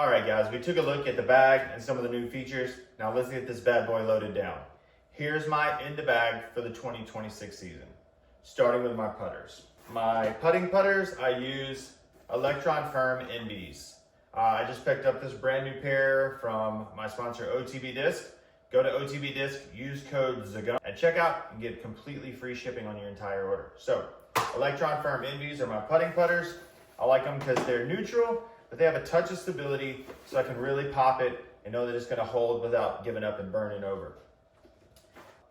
All right, guys, we took a look at the bag and some of the new features. Now let's get this bad boy loaded down. Here's my in the bag for the 2026 season, starting with my putters. My putting putters, I use Electron Firm NBs. I just picked up this brand new pair from my sponsor OTB Disc. Go to OTB Disc, use code ZAGUN at checkout and get completely free shipping on your entire order. So, Electron Firm NBs are my putting putters. I like them because they're neutral, but they have a touch of stability so I can really pop it and know that it's gonna hold without giving up and burning over.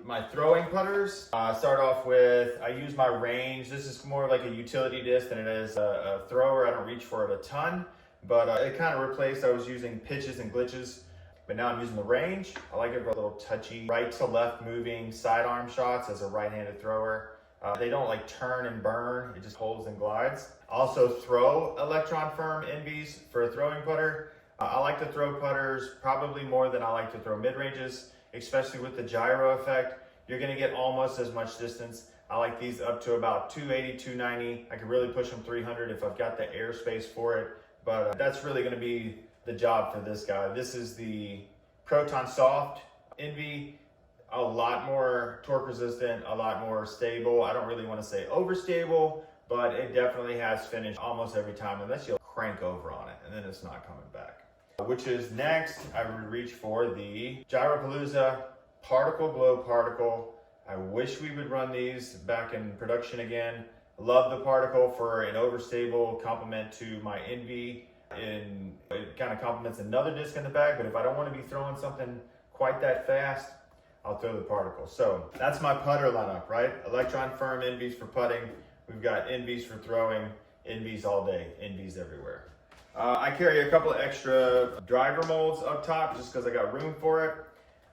My throwing putters, start off with, I use my range. This is more like a utility disc than it is a thrower. I don't reach for it a ton, but it kind of replaced, I was using pitches and glitches, but now I'm using the range. I like it for a little touchy, right to left moving sidearm shots as a right-handed thrower. They don't like turn and burn, it just holds and glides. Also throw Electron Firm NBs for a throwing putter. I like to throw putters probably more than I like to throw mid-ranges, especially with the gyro effect. You're gonna get almost as much distance. I like these up to about 280, 290. I can really push them 300 if I've got the airspace for it, but that's really gonna be the job for this guy. This is the Proton Soft NB, a lot more torque resistant, a lot more stable. I don't really wanna say overstable, but it definitely has finish almost every time unless you crank over on it and then it's not coming back. Which is next, I would reach for the Gyropalooza Particle Glow Particle. I wish we would run these back in production again. Love the particle for an overstable complement to my NV. It kind of complements another disc in the bag, but if I don't want to be throwing something quite that fast, I'll throw the particle. So that's my putter lineup, right? Electron Firm NVs for putting. We've got NVs for throwing, NVs all day, NVs everywhere. I carry a couple of extra driver molds up top just because I got room for it.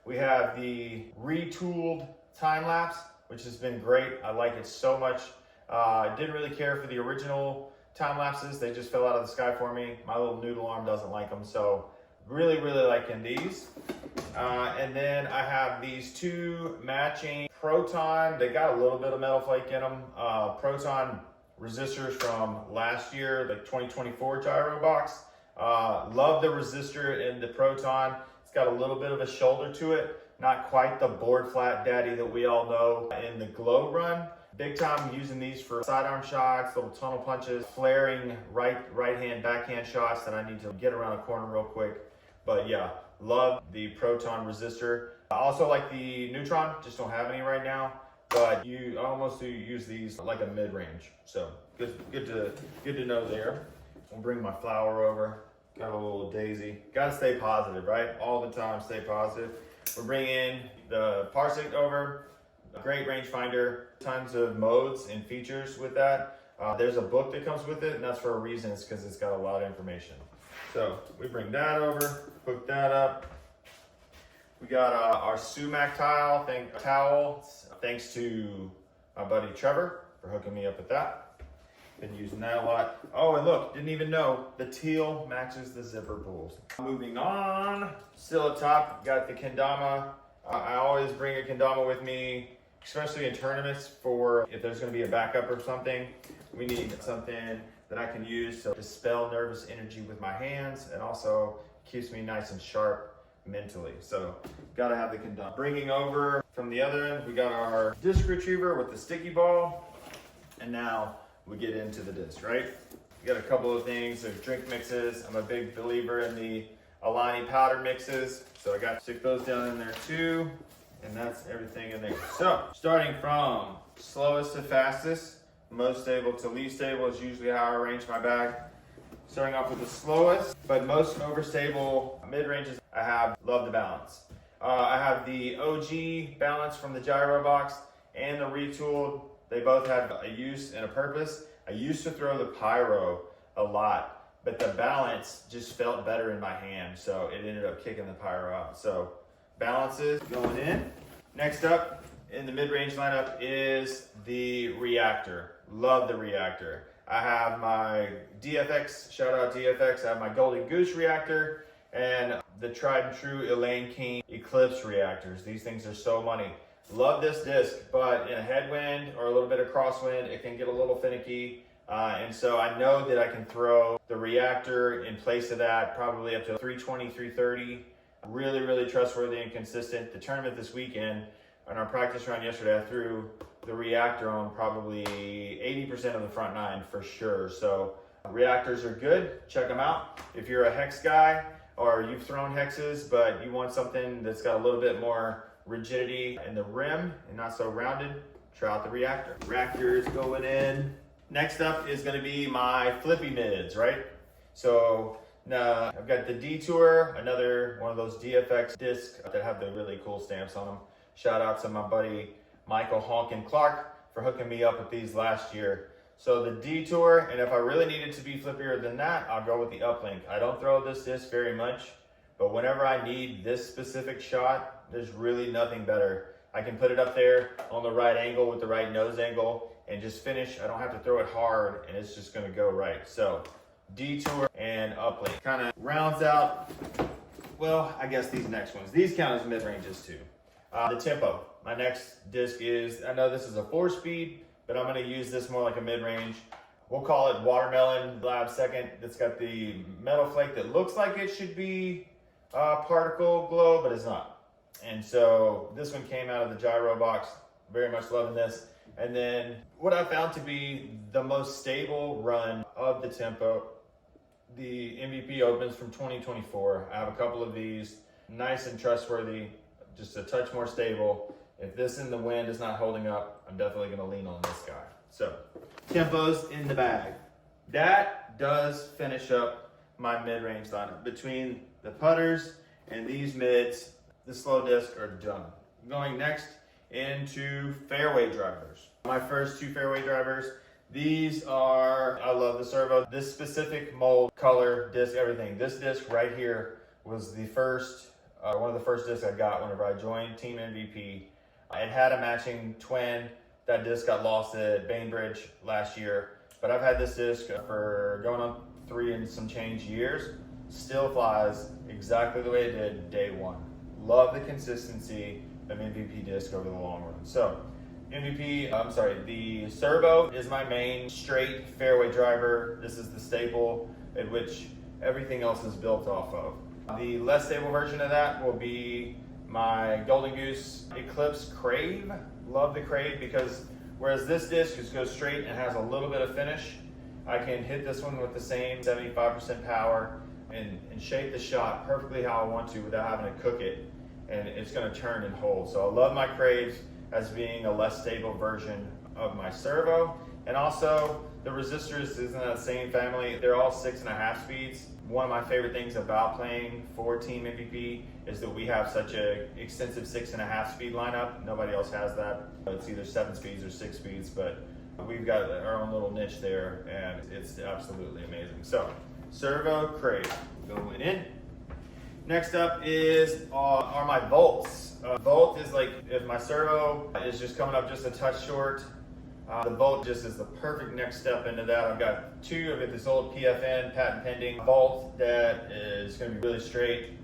We have the retooled time lapse, which has been great. I like it so much. I didn't really care for the original time lapses. They just fell out of the sky for me. My little noodle arm doesn't like them, so really liking these. And then I have these two matching Proton. They got a little bit of metal flake in them. Proton resistors from last year, the 2024 gyro box. Love the resistor in the Proton. It's got a little bit of a shoulder to it, not quite the board flat daddy that we all know in the Glow Run. Big time using these for sidearm shots, little tunnel punches, flaring right hand, backhand shots that I need to get around a corner real quick. But yeah, love the Proton resistor. I also like the Neutron, just don't have any right now. But I almost do use these like a mid-range. So good to know there. I'll bring my flower over. Got a little daisy. Gotta stay positive, right? All the time, stay positive. We're bringing the Parsec over, a great rangefinder, tons of modes and features with that. There's a book that comes with it, and that's for a reason. It's because it's got a lot of information. So we bring that over, hook that up. We got our sumac towel, thanks to my buddy Trevor for hooking me up with that. Been using that a lot. Oh, and look, didn't even know, the teal matches the zipper pulls. Moving on, still up top, got the kendama. I always bring a kendama with me, especially in tournaments for if there's gonna be a backup or something. We need something that I can use to dispel nervous energy with my hands and also keeps me nice and sharp mentally. So gotta have the kendama. Bringing over from the other end, we got our disc retriever with the sticky ball. And now we get into the disc, right? We got a couple of things. There's drink mixes. I'm a big believer in the Alani powder mixes. So I got to stick those down in there too. And that's everything in there. So starting from slowest to fastest, most stable to least stable is usually how I arrange my bag. Starting off with the slowest, but most overstable mid-ranges, love the balance. I have the OG balance from the gyro box and the retooled. They both have a use and a purpose. I used to throw the pyro a lot, but the balance just felt better in my hand, so it ended up kicking the pyro out. So balances going in. Next up in the mid-range lineup is the reactor. Love the reactor. I have my DFX, shout out DFX, I have my Golden Goose reactor and the tried and true Elaine King Eclipse reactors. These things are so money. Love this disc, but in a headwind or a little bit of crosswind, it can get a little finicky. And so I know that I can throw the reactor in place of that, probably up to 320, 330. Really, really trustworthy and consistent. The tournament this weekend, on our practice run yesterday, I threw the reactor on probably 80% of the front nine for sure. So reactors are good, check them out. If you're a hex guy or you've thrown hexes, but you want something that's got a little bit more rigidity in the rim and not so rounded, try out the reactor. Reactor is going in. Next up is gonna be my flippy mids, right? So now I've got the Detour, another one of those DFX discs that have the really cool stamps on them. Shout out to my buddy Michael Honkin Clark for hooking me up with these last year. So the Detour, and if I really needed to be flippier than that, I'll go with the Uplink. I don't throw this disc very much, but whenever I need this specific shot, there's really nothing better. I can put it up there on the right angle with the right nose angle and just finish. I don't have to throw it hard and it's just gonna go right. So Detour and Uplink kind of rounds out, well, I guess these next ones. These count as mid-ranges too. The Tempo. My next disc is, I know this is a 4-speed, but I'm gonna use this more like a mid-range. We'll call it Watermelon Lab Second. It's got the metal flake that looks like it should be particle glow, but it's not. And so this one came out of the gyro box. Very much loving this. And then what I found to be the most stable run of the Tempo, the MVP Opens from 2024. I have a couple of these, nice and trustworthy, just a touch more stable. If this in the wind is not holding up, I'm definitely gonna lean on this guy. So, Tempos in the bag. That does finish up my mid-range lineup. Between the putters and these mids, the slow disc are done. Going next into fairway drivers. My first two fairway drivers, these are, I love the servo. This specific mold, color, disc, everything. This disc right here was the first, one of the first discs I got whenever I joined Team MVP. It had a matching twin. That disc got lost at Bainbridge last year, but I've had this disc for going on 3 and some change years. Still flies exactly the way it did day one. Love the consistency of MVP disc over the long run. So the servo is my main straight fairway driver. This is the staple at which everything else is built off of. The less stable version of that will be my Golden Goose Eclipse Crave. Love the Crave because whereas this disc just goes straight and has a little bit of finish, I can hit this one with the same 75% power and shape the shot perfectly how I want to without having to cook it, and it's gonna turn and hold. So I love my Craves as being a less stable version of my servo. And also the resistors is in that same family. They're all 6.5 speeds. One of my favorite things about playing for Team MVP is that we have such a extensive 6.5 speed lineup. Nobody else has that. It's either 7 speeds or 6 speeds, but we've got our own little niche there and it's absolutely amazing. So servo Crave going in. Next up are my volts. Volt is like, if my servo is just coming up just a touch short, the Volt just is the perfect next step into that. I've got two. I've got this old PFN, patent pending Volt that is going to be really straight.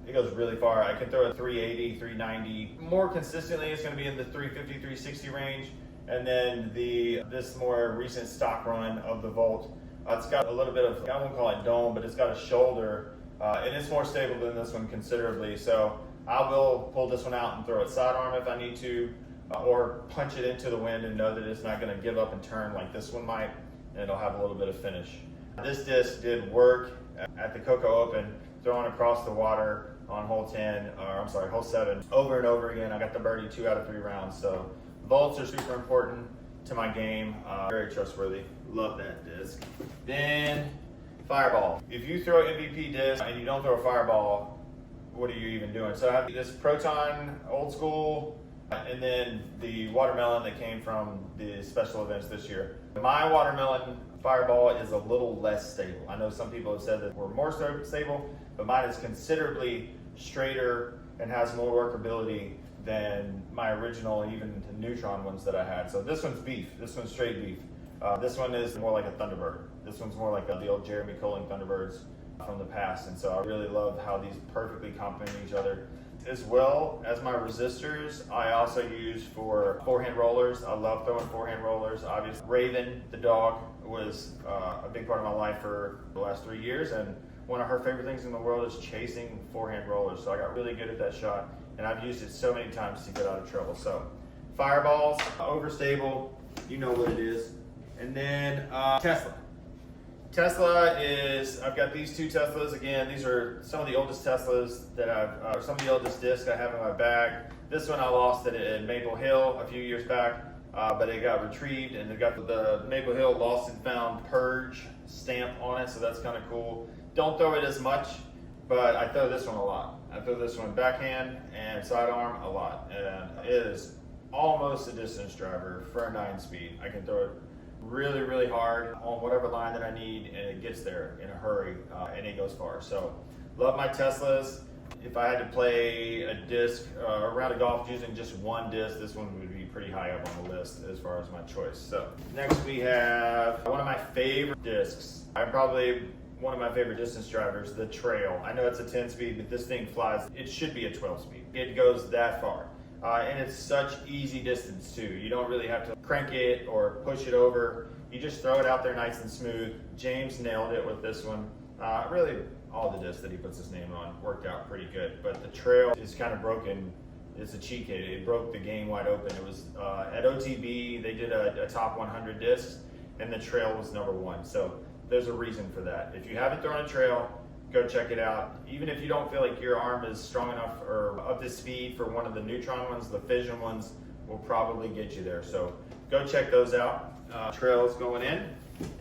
It goes really far. I can throw a 380, 390. More consistently, it's going to be in the 350, 360 range. And then this more recent stock run of the Volt, it's got a little bit of, I won't call it dome, but it's got a shoulder. And it's more stable than this one considerably. So I will pull this one out and throw it sidearm if I need to, or punch it into the wind and know that it's not going to give up and turn like this one might, and it'll have a little bit of finish. This disc did work at the Coco Open, throwing across the water on hole 7, over and over again. I got the birdie 2 out of 3 rounds. So volts are super important to my game. Very trustworthy. Love that disc. Then Fireball. If you throw MVP disc and you don't throw a Fireball, what are you even doing? So I have this Proton old school, and then the Watermelon that came from the special events this year. My Watermelon Fireball is a little less stable. I know some people have said that we're more stable, but mine is considerably straighter and has more workability than my original, even the Neutron ones that I had. So this one's beef. This one's straight beef. This one is more like a Thunderbird. This one's more like the old Jeremy Colling Thunderbirds. from the past. And so I really love how these perfectly complement each other. As well as my resistors, I also use for forehand rollers. I love throwing forehand rollers. Obviously, Raven, the dog, was a big part of my life for the last 3 years, and one of her favorite things in the world is chasing forehand rollers. So I got really good at that shot, and I've used it so many times to get out of trouble. So fireballs, overstable, you know what it is. And then Tesla. Tesla is, I've got these two Teslas. Again, these are some of the oldest Teslas that some of the oldest discs I have in my bag. This one I lost at Maple Hill a few years back, but it got retrieved, and it got the Maple Hill Lost and Found Purge stamp on it, so that's kind of cool. Don't throw it as much, but I throw this one a lot. I throw this one backhand and sidearm a lot, and it is almost a distance driver for a 9-speed. I can throw it really, really hard on whatever line that I need, and it gets there in a hurry, and it goes far. So love my Teslas. If I had to play a disc or a round of golf using just one disc, this one would be pretty high up on the list as far as my choice. So next we have one of my favorite discs. Probably one of my favorite distance drivers, the Trail. I know it's a 10-speed, but this thing flies. It should be a 12-speed. It goes that far. And it's such easy distance too. You don't really have to crank it or push it over. You just throw it out there nice and smooth. James nailed it with this one. Really, all the discs that he puts his name on worked out pretty good. But the Trail is kind of broken. It's a cheat code. It broke the game wide open. It was at OTB, they did a top 100 discs, and the Trail was #1. So there's a reason for that. If you haven't thrown a Trail, go check it out. Even if you don't feel like your arm is strong enough or up to speed for one of the Neutron ones, the Fission ones will probably get you there. So go check those out. Trails going in.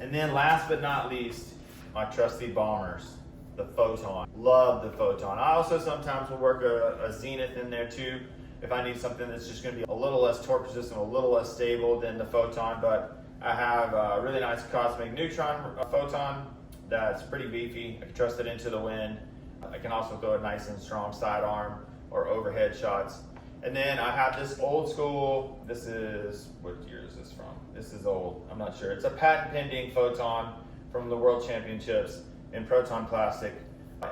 And then last but not least, my trusty Bombers, the Photon. Love the Photon. I also sometimes will work a Zenith in there too if I need something that's just going to be a little less torque resistant, a little less stable than the Photon. But I have a really nice Cosmic Neutron Photon that's pretty beefy. I can trust it into the wind. I can also throw a nice and strong sidearm or overhead shots. And then I have this old school, this is, what year is this from? This is old, I'm not sure. It's a patent pending Photon from the World Championships in Proton plastic.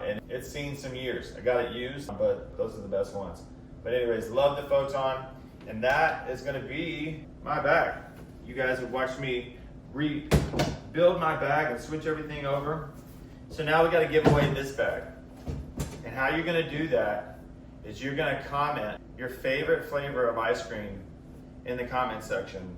And it's seen some years. I got it used, but those are the best ones. But anyways, love the Photon. And that is gonna be my bag. You guys have watched me rebuild my bag and switch everything over. So now we gotta give away this bag. And how you're gonna do that is you're gonna comment your favorite flavor of ice cream in the comment section.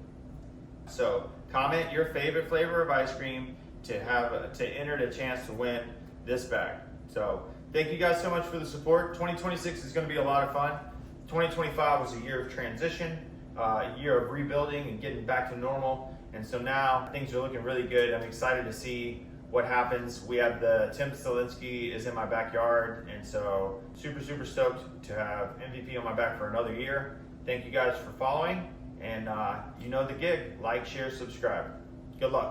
So comment your favorite flavor of ice cream to enter the chance to win this bag. So thank you guys so much for the support. 2026 is gonna be a lot of fun. 2025 was a year of transition, a year of rebuilding and getting back to normal. And so now things are looking really good. I'm excited to see what happens. We have the Tim Stalinsky is in my backyard. And so super, super stoked to have MVP on my back for another year. Thank you guys for following. And you know the gig, like, share, subscribe. Good luck.